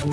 Hello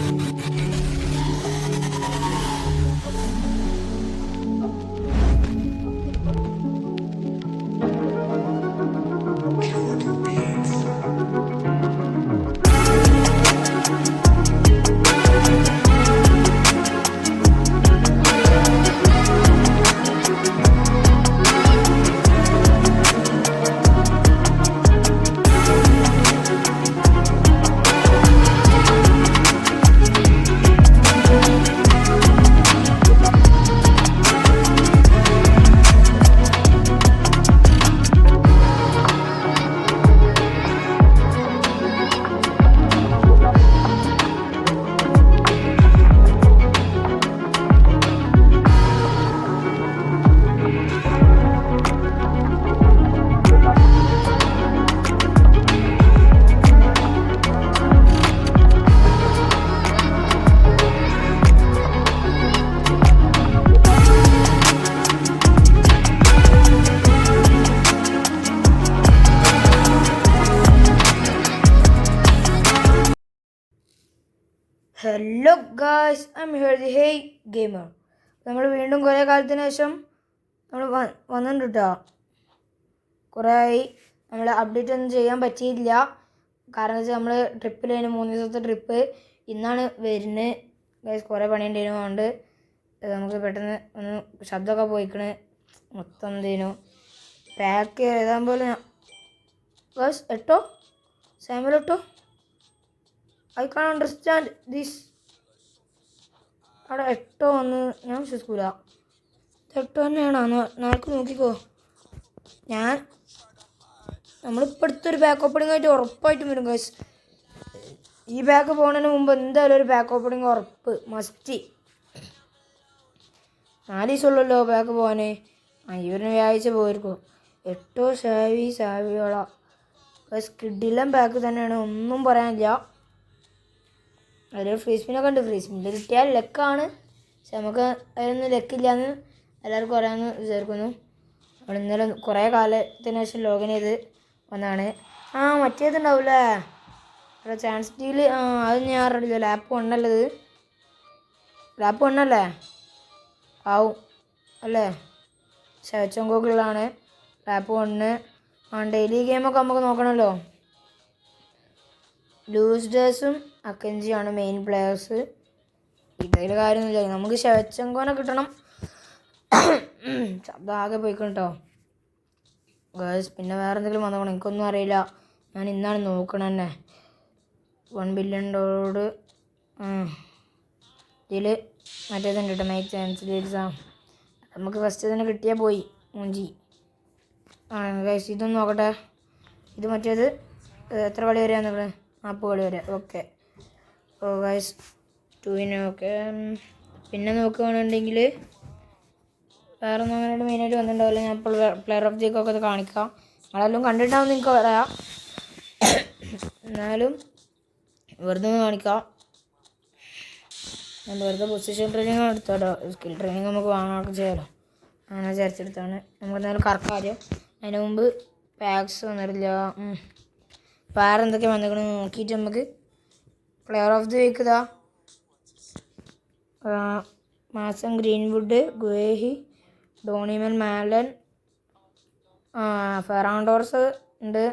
guys, I am here the hey gamer. നമ്മൾ വീണ്ടും കുറേ കാലത്തിന് ശേഷം നമ്മൾ വന്നിട്ടുണ്ട് കേട്ടോ. കുറേ ആയി നമ്മൾ അപ്ഡേറ്റ് ഒന്നും ചെയ്യാൻ പറ്റിയില്ല. കാരണം വെച്ചാൽ നമ്മൾ ട്രിപ്പിലായിരുന്നു, 3 ദിവസത്തെ ട്രിപ്പ്. ഇന്നാണ് വരുന്നത് ഗായ്സ്. കുറേ പണിയുണ്ടായിരുന്നു, അതുകൊണ്ട് നമുക്ക് പെട്ടെന്ന് ഒന്ന് ശബ്ദമൊക്കെ പോയിക്കണ്. മൊത്തം എന്തേനു പാക്ക് എഴുതാൻ പോലെ ഗായ്സ്. എട്ടോ സാമ്പിൾ എട്ടോ, ഐ കാൺ അണ്ടർസ്റ്റാൻഡ് ദിസ്. അവിടെ എട്ടോ വന്ന് ഞാൻ വിശ്വസിക്കൂല. എട്ടോ തന്നെയാണോ? നാൾക്ക് നോക്കിക്കോ. നമ്മളിപ്പോൾ അടുത്തൊരു ബാക്ക് ഓപ്പണിംഗ് ആയിട്ട് ഉറപ്പായിട്ടും വരും ഗൈസ്. ഈ ബാക്ക് പോകുന്നതിന് മുമ്പ് എന്തായാലും ഒരു ബാക്ക് ഓപ്പണിംഗ് ഉറപ്പ് മസ്റ്റ്. 4 ദിവസമുള്ളല്ലോ ബാക്ക് പോകാൻ. ഇവരിന് വ്യാഴ്ച പോയിരിക്കും. എട്ടോ സാവിയോള ഗൈസ്. കിഡിലും ബാക്ക് തന്നെയാണ്, ഒന്നും പറയാനില്ല. അതിൽ ഫ്രീ സ്പിന്നൊക്കെ ഉണ്ട്. ഫ്രീ സ്പിന്നിൽ കിട്ടിയാൽ ലക്കാണ്. പക്ഷെ നമുക്ക് അതിലൊന്നും ലക്കില്ലാന്ന് എല്ലാവർക്കും അറിയാമെന്ന് വിചാരിക്കുന്നു. നമ്മൾ ഇന്നലെ കുറേ കാലത്തിന് ശേഷം ലോഗിൻ ചെയ്ത് വന്നതാണ്. മറ്റേതുണ്ടാവില്ലേ അവിടെ ചാൻസ് ഡീൽ. അത് ഞാൻ അറിയില്ല. ലാപ്പ് 1 അല്ലത്. ലാപ്പ് 1 അല്ലേ? ആവും അല്ലേ? ശവച്ചങ്കോക്കുള്ളതാണ് ലാപ്പ് 1. ഡെയിലി ഗെയിമൊക്കെ നമുക്ക് നോക്കണമല്ലോ. ലൂസ്ഡേഴ്സും അക്കഞ്ചിയാണ് മെയിൻ പ്ലെയേഴ്സ്. ഇതിൽ കാര്യമൊന്നുമില്ല. നമുക്ക് ശവച്ചങ്കോനെ കിട്ടണം. ശബ്ദം ആകെ പോയിക്കണം കേട്ടോ ഗേൾസ്. പിന്നെ വേറെ എന്തെങ്കിലും വന്നോക്കണം, എനിക്കൊന്നും അറിയില്ല. ഞാൻ ഇന്നാണ് നോക്കണം തന്നെ. $1 ബില്യൺ. ഇതിൽ മറ്റേതുണ്ട് കേട്ടോ, മേക്ക് ചാൻസ് എക്സാം. നമുക്ക് ഫസ്റ്റ് തന്നെ കിട്ടിയാൽ പോയി മൂഞ്ചി. ഗേൾസ് ഇതൊന്നും നോക്കട്ടെ. ഇത് മറ്റേത് എത്ര കളി വരെയാണ്? 40 കളി വരെ. ഓക്കെ. Guys 2 okay. പിന്നെ നോക്കുകയാണെന്നുണ്ടെങ്കിൽ വേറെ ഒന്നും അങ്ങനെ മെയിനായിട്ട് വന്നിട്ടുണ്ടാവില്ല. ഞാൻ ഇപ്പോൾ പ്ലെയർ ഓഫ് ജേക്കൊക്കെ അത് കാണിക്കാം. നിങ്ങളെല്ലാം കണ്ടിട്ടാവും നിങ്ങൾക്ക് പറയാം. എന്നാലും വെറുതെ ഒന്ന് കാണിക്കാം. വെറുതെ പൊസിഷൻ ട്രെയിനിങ് എടുത്തോട്ടോ. സ്കിൽ ട്രെയിനിങ് നമുക്ക് വാങ്ങാനൊക്കെ ചെയ്യാമല്ലോ. അങ്ങനെ വിചാരിച്ചെടുത്താണ്. നമുക്ക് എന്തായാലും കറക്കാം ആദ്യം. അതിന് മുമ്പ് പാക്സ് വന്നിട്ടില്ല. വേറെ എന്തൊക്കെ വന്നിക്കണം നോക്കിയിട്ട് നമുക്ക് പ്ലെയർ ഓഫ് ദി വീക്ക് ഇതാ മാസം ഗ്രീൻവുഡ്, ഗുവേഹി, ഡോണിമൻ മാലൻ, ഫെറാണ്ടോർസ് ഉണ്ട്,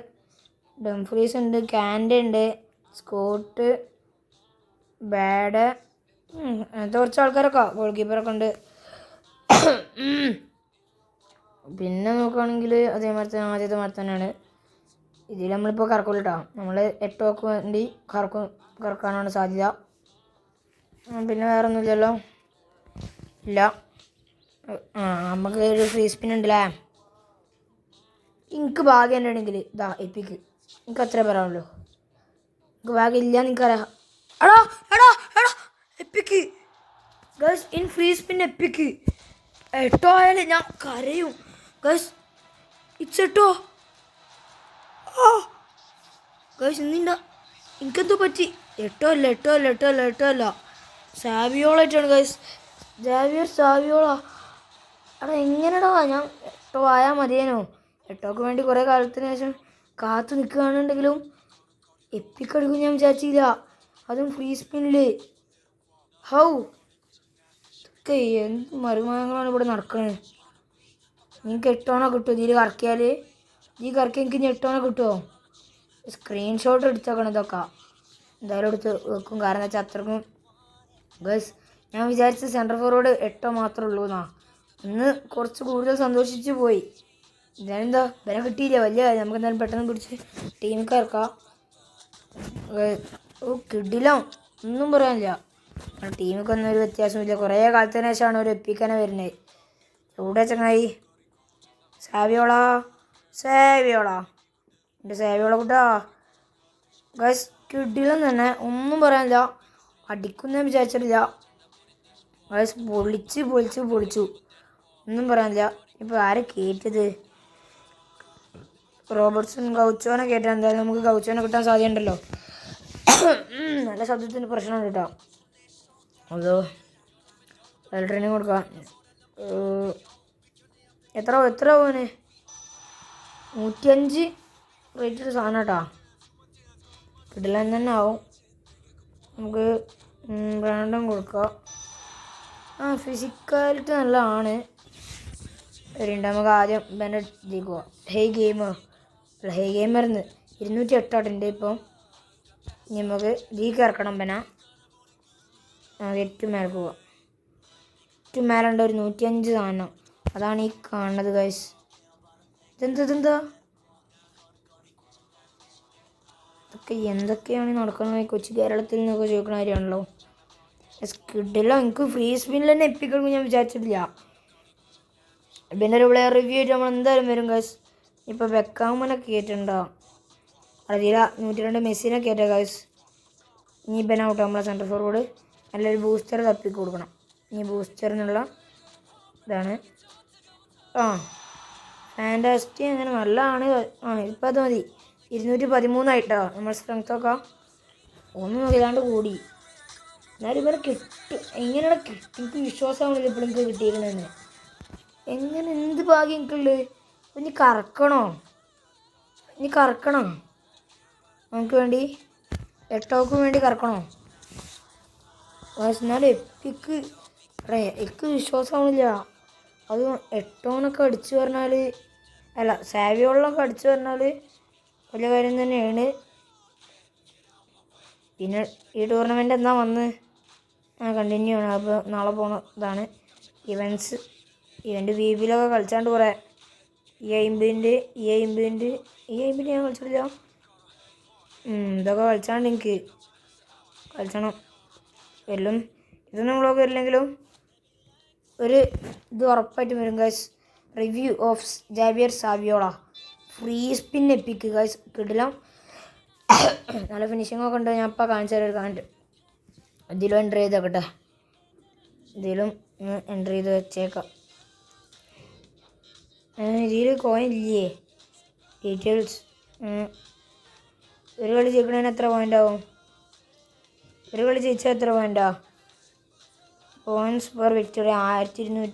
ഡംഫ്രീസ് ഉണ്ട്, കാൻഡ ഉണ്ട്, സ്കോട്ട്, ബാഡ്, അങ്ങനത്തെ കുറച്ച് ആൾക്കാരൊക്കെ ഗോൾ കീപ്പറൊക്കെ ഉണ്ട്. പിന്നെ നോക്കുകയാണെങ്കിൽ അതേമാതിരി തന്നെ ആദ്യത്തെ മാതിരി തന്നെയാണ്. ഇതിൽ നമ്മളിപ്പോൾ കറക്കൂല കേട്ടോ. നമ്മൾ 8 ഓക്ക് വേണ്ടി കറക്കാനാണ് സാധ്യത. പിന്നെ വേറെ ഒന്നുമില്ലല്ലോ. ഇല്ല. നമുക്ക് ഒരു ഫ്രീ സ്പിൻ ഉണ്ടല്ലേ. എനിക്ക് ഭാഗ്യം ഉണ്ടെങ്കിൽ ഇതാ എപ്പിക്ക്. എനിക്ക് അത്രേ പറയാനുള്ളൂ. എനിക്ക് ഭാഗ്യം ഇല്ല എനിക്കറിയാം. എടാ എടാ എടാ epic guys. In free spin epic. 8 ആയാലും ഞാൻ കരയും ഗൈസ്. ഇറ്റ്സ് 8. ഗൈസ് ഇന്നിണ്ട എനിക്കെന്തോ പറ്റി. 8 അല്ല സാവിയോളായിട്ടാണ് ഗൈസ്. Javier Saviola. എടാ എങ്ങനെടാ? ഞാൻ 8 ആയാൽ മതിയേനോ. 8 വേണ്ടി കുറേ കാലത്തിന് ശേഷം കാത്തു നിൽക്കുകയാണെന്നുണ്ടെങ്കിലും എപ്പിക്കടിക്കും ഞാൻ വിചാരിച്ചില്ല. അതും ഫ്രീ സ്പിന്നിൽ. ഹൗ ഒക്കെ എന്ത് മരുമാനങ്ങളാണ് ഇവിടെ നടക്കുന്നത്. നിങ്ങൾക്ക് 8 ഓണ കിട്ടുമോ ഇതിൽ കറക്കിയാൽ? ഈ കറക്കി എനിക്ക് ഇനി 8 ഓണ കിട്ടുമോ? സ്ക്രീൻഷോട്ട് എടുത്തേക്കണം ഇതൊക്കെ. എന്തായാലും എടുത്ത് വെക്കും, കാരണം എന്താ വെച്ചാൽ അത്രക്കും ബസ്. ഞാൻ വിചാരിച്ച സെൻട്രൽ ഫോർവേഡ് 8 മാത്രമേ ഉള്ളൂ എന്നാ. ഇന്ന് കുറച്ച് കൂടുതൽ സന്തോഷിച്ച് പോയി. ഞാനെന്താ വില കിട്ടിയില്ല, വലിയ കാര്യം. നമുക്ക് എന്തായാലും പെട്ടെന്ന് പിടിച്ച് ടീമിലേക്ക് ഇറക്കാം. ഓ കിടിലോ, ഒന്നും പറയാനില്ല. ടീമൊക്കെ ഒന്നും ഒരു വ്യത്യാസമില്ല. കുറേ കാലത്തിന് ശേഷമാണ് ഒരു എപ്പിക്കനെ വരുന്നത്. എവിടെ ചങ്ങായി? സാവിയോളാ എൻ്റെ സാവിയോള കൂട്ടാ. ഗൈസ് കിടിലം തന്നെ, ഒന്നും പറയാനില്ല. അടിക്കുന്ന വിചാരിച്ചിട്ടില്ല ഗൈസ്. പൊളിച്ചു, ഒന്നും പറയാനില്ല. ഇപ്പോൾ ആരെ കയറ്റിയത്? റോബർട്ട്സൺ ഗൗച്ചോനെ കയറ്റാൻ. എന്തായാലും നമുക്ക് ഗൗച്ചോനെ കിട്ടാൻ സാധ്യതയുണ്ടല്ലോ. നല്ല ശബ്ദത്തിന് പ്രശ്നമുണ്ട് കേട്ടോ. അതോ ട്രെയിനിങ് കൊടുക്കാം. എത്ര പോന്? 105 റേറ്റഡ് സാധനം കേട്ടോ. കിടിലൻ തന്നെ ആവും. നമുക്ക് ബ്രാൻഡും കൊടുക്കാം. ഫിസിക്കാലിറ്റി നല്ലതാണ്. നമുക്ക് ആദ്യം പിന്നെ ഇതിക്കുക. ഹെയ് ഗെയിമർന്ന് 208 ഉണ്ട് ഇപ്പം. ഇനി നമുക്ക് ലീക്ക് ഇറക്കണം. പിന്നെ ഏറ്റവും മേലെ പോവാം. ഏറ്റവും മേലുണ്ട് ഒരു 105 സാധനം. അതാണ് ഈ കാണുന്നത് ഗൈസ്. ഇതെന്താ ഇതൊക്കെ? എന്തൊക്കെയാണ് നടക്കുന്നത് കൊച്ചു കേരളത്തിൽ നിന്നൊക്കെ ചോദിക്കുന്ന കാര്യമാണല്ലോ. കിട്ടില്ല. എനിക്ക് ഫ്രീ സ്പിന്നിൽ തന്നെ എപ്പിക്കണം ഞാൻ വിചാരിച്ചിട്ടില്ല. പിന്നെ ഒരു പ്ലെയർ റിവ്യൂ ആയിട്ട് നമ്മൾ എന്തായാലും വരും ഗൈസ്. ഇപ്പോൾ ബെക്കാമിനൊക്കെ കയറ്റുണ്ടോ? അതില 102 മെസ്സിനെ കയറ്റാം ഗൈസ്. ഇനി ഇപ്പം ഔട്ട് നമ്മളെ സെൻട്രൽ ഫോർവേഡ് നല്ലൊരു ബൂസ്റ്റർ തപ്പി കൊടുക്കണം. ഇനി ബൂസ്റ്ററിനുള്ള ഇതാണ്. ഫാൻറ്റാസ്റ്റി അങ്ങനെ നല്ലതാണ്. ഇപ്പം അത് മതി. 213 ആയിട്ടോ നമ്മൾ സ്ട്രെങ്ത്തൊക്കെ. ഒന്നും നോക്കില്ലാണ്ട് കൂടി. എന്നാലും ഇവരെ കിട്ടും. എങ്ങനെയാണ് കിട്ടും? എനിക്ക് വിശ്വാസമാണില്ല ഇപ്പോൾ എനിക്ക് കിട്ടിയിരിക്കണമെന്ന്. എങ്ങനെ, എന്ത് ഭാഗ്യം എനിക്കുള്ളത്? ഇനി കറക്കണോ? നമുക്ക് വേണ്ടി 8 വേണ്ടി കറക്കണോ? എന്നാലും എനിക്ക് വിശ്വാസമാണില്ല. അത് 8 അടിച്ചു പറഞ്ഞാൽ, അല്ല സാവിയോളൊക്കെ അടിച്ചു പറഞ്ഞാൽ വലിയ കാര്യം തന്നെയാണ്. പിന്നെ ഈ ടൂർണമെൻ്റ് എന്നാ വന്ന് കണ്ടിന്യൂ ആണ്. അപ്പോൾ നാളെ പോണതാണ് ഇവൻ്റ് വീബിലൊക്കെ കളിച്ചാണ്ട് കുറേ. ഈ 50 ഞാൻ കളിച്ചിട്ടില്ല. ഇതൊക്കെ കളിച്ചാണ്ട് എനിക്ക് കളിച്ചണം. എല്ലാം ഇതൊന്നും വ്ളോഗ് വരില്ലെങ്കിലും ഒരു ഇത് ഉറപ്പായിട്ടും വരും guys. Review of Javier Saviola free spin epic guys. കിടിലം. നല്ല ഫിനിഷിങ്ങൊക്കെ ഉണ്ട്. ഞാൻ ഇപ്പോൾ കാണിച്ചു തരാം. കണ്ട് ഇതിലും എൻ്റർ ചെയ്തേക്കട്ടെ. ഇതിലും എൻ്റർ ചെയ്ത് വെച്ചേക്കാം. ഇതിൽ കോയിൻ ഇല്ലേ? ഡീറ്റെയിൽസ്. ഒരു കളി ജയിക്കണതിന് എത്ര പോയിൻ്റ് ആവും? ഒരു കളി ജയിച്ചാൽ എത്ര പോയിൻ്റാ? Points per victory 1200.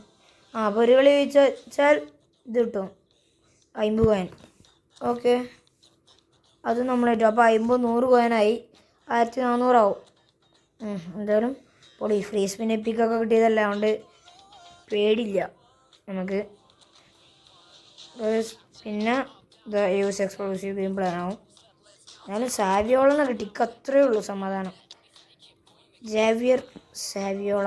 അപ്പോൾ ഒരു കളി ജയിച്ചാൽ ഇത് കിട്ടും 50 കോയിൻ. ഓക്കെ, അത് നമ്മളേറ്റു. അപ്പോൾ 50 100 കോയിനായി 1400 ആവും. എന്തായാലും പൊളി. ഫ്രീ സ്പിൻ എപ്പിക്കൊക്കെ കിട്ടിയതല്ല, അതുകൊണ്ട് പേടില്ല നമുക്ക്. പിന്നെ യൂസ് എക്സ്ക്ലൂസീവ് ഗെയിം പ്ലാൻ ആവും. എന്നാലും സാവിയോളെന്ന് കിട്ടി. അത്രയേ ഉള്ളൂ സമാധാനം. Javier Saviola.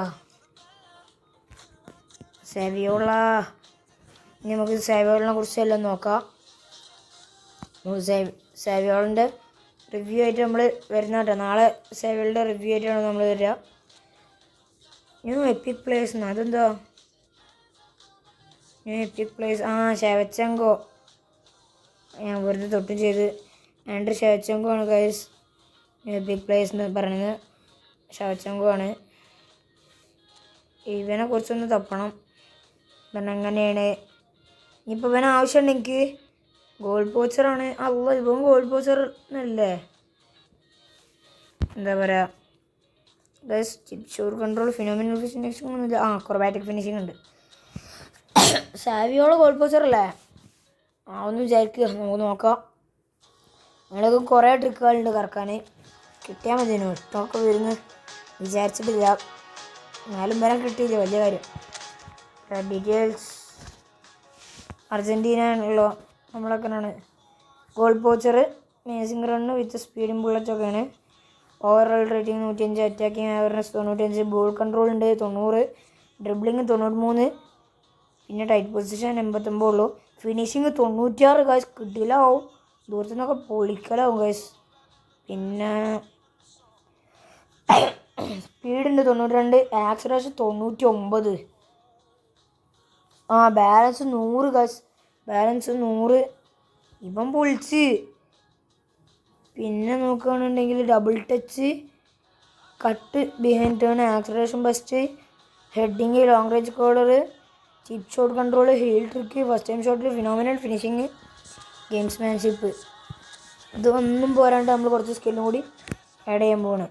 ഇനി നമുക്ക് സാവിയോളിനെ കുറിച്ച് എല്ലാം നോക്കാം. സാവിയോളിൻ്റെ റിവ്യൂ ആയിട്ട് നമ്മൾ വരുന്ന കേട്ടോ. നാളെ സാവിയോളിൻ്റെ റിവ്യൂ ആയിട്ടാണ് നമ്മൾ വരിക. New EPIC place. അതെന്താ ന്യൂ എപ്പിക് പ്ലേസ്? ഷെവച്ചെങ്കോ. ഞാൻ വെറുതെ തൊട്ടും ചെയ്ത്. ആൻഡ്രി ഷെവച്ചെങ്കോ ആണ് ഗൈസ് ന്യൂ എപ്പിക് പ്ലേസ് എന്ന് പറയുന്നത്. ഷെവച്ചെങ്കോ ആണ്. ഇവനെ കുറിച്ചൊന്ന് തപ്പണം. പിന്നെ എങ്ങനെയാണ് ഇനിയിപ്പോൾ ഇവനെ ആവശ്യമുണ്ട് എനിക്ക്. ഗോൾ പോച്ചറാണ്. ഇവൻ ഗോൾ പോച്ചറിനല്ലേ? എന്താ പറയുക guys. Sure control, phenomenal finishing ഒന്നുമില്ല. അക്രോബാറ്റിക് ഫിനിഷിംഗ് ഉണ്ട്. സാവിയോള ഗോൾ പോച്ചറല്ലേ? ഒന്ന് വിചാരിക്കുക. നമുക്ക് നോക്കാം. ഞങ്ങൾക്ക് കുറേ ട്രിക്കുകളുണ്ട് കറക്കാൻ. കിട്ടിയാൽ മതിയോ 8 വരുന്നു വിചാരിച്ചിട്ടില്ല. എന്നാലും വരാൻ കിട്ടിയില്ല, വലിയ കാര്യം. ഡീറ്റെയിൽസ് അർജൻറ്റീന ആണല്ലോ നമ്മളൊക്കെയാണ്. Goal poacher, mazing run with speeding ബുള്ളറ്റൊക്കെയാണ്. Overall rating 105, attacking awareness 95, ball control ഉണ്ട് 90, ഡ്രിബ്ലിങ് 93, പിന്നെ ടൈറ്റ് പൊസിഷൻ 89 ഉള്ളൂ. ഫിനിഷിങ് 96 ഗൈസ്, കിടിലാവും, ദൂരത്തു നിന്നൊക്കെ പൊളിക്കലാവും ഗൈസ്. പിന്നെ സ്പീഡുണ്ട് 92, ആക്സിലേഷൻ 99. Balance 100 guys, balance 100. ഇവൻ പൊളിച്ച്. പിന്നെ നോക്കുകയാണെന്നുണ്ടെങ്കിൽ double touch, cut behind turn, acceleration burst, heading, long range curler, chip shot control, heel trick, first time ഷോട്ടിൽ ഫിനോമിനൽ ഫിനിഷിങ്, ഗെയിംസ്മാൻഷിപ്പ്. ഇതൊന്നും പോരാണ്ട് നമ്മൾ കുറച്ച് സ്കില്ലും കൂടി ആഡ് ചെയ്യാൻ പോവാണ്.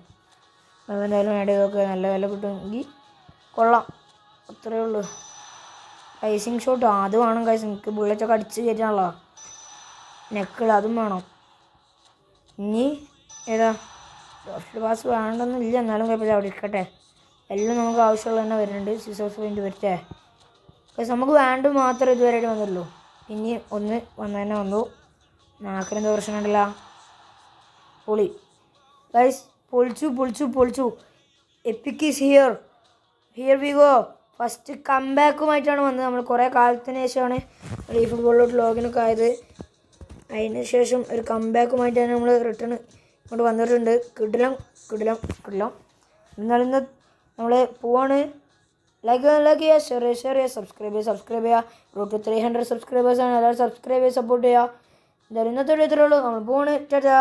അതെന്തായാലും ആഡ് ചെയ്ത് നോക്കുക, നല്ല വില കിട്ടുമെങ്കിൽ കൊള്ളാം. അത്രയേ ഉള്ളൂ. റൈസിങ് ഷോട്ട് അത് വേണം കഴിച്ച്, എനിക്ക് ബുള്ളറ്റൊക്കെ അടിച്ച് കയറ്റാണല്ലോ. നെക്കിൾ അതും വേണം. ഇനി ഏതാ സോഫ്റ്റ് പാസ് വേണമെന്നില്ല, എന്നാലും കുഴപ്പമില്ല, അവിടെ ഇരിക്കട്ടെ. എല്ലാം നമുക്ക് ആവശ്യമുള്ള തന്നെ വരുന്നുണ്ട്. സിസോസ് പോയിന്റ് വരട്ടെ. പക്ഷെ നമുക്ക് വേണ്ട മാത്രമേ ഇതുവരെയായിട്ട് വന്നുള്ളൂ. ഇനി ഒന്ന് വന്നു തന്നെ വന്നു. നാക്കിനെന്ത് പ്രശ്നമുണ്ടല്ല. പൊളി ഗൈസ്, പൊളിച്ചു. Epic is here we go. First കംബാക്കുമായിട്ടാണ് വന്നത്. നമ്മൾ കുറേ കാലത്തിന് ശേഷമാണ് ഈ ഫുട്ബോളിലോട്ട് ലോഗിനൊക്കെ ആയത്. അതിന് ശേഷം ഒരു കംബാക്കുമായിട്ടാണ് നമ്മൾ റിട്ടേൺ ഇങ്ങോട്ട് വന്നിട്ടുണ്ട്. കിടിലം. എന്നാലും ഇന്ന് നമ്മൾ പോവാണ്. ലൈക്ക് ചെയ്യുക, ഷെയർ ചെയ്യുക, സബ്സ്ക്രൈബ് ചെയ്യുക. റൂട്ട് ടു 300 സബ്സ്ക്രൈബേഴ്സാണ്. എല്ലാവരും സബ്സ്ക്രൈബ് ചെയ്ത് സപ്പോർട്ട് ചെയ്യുക. എന്തായാലും ഇന്നത്തെ വീഡിയോ ഇത്രയേ ഉള്ളൂ. നമ്മൾ പോവാണ്. ടാറ്റാ.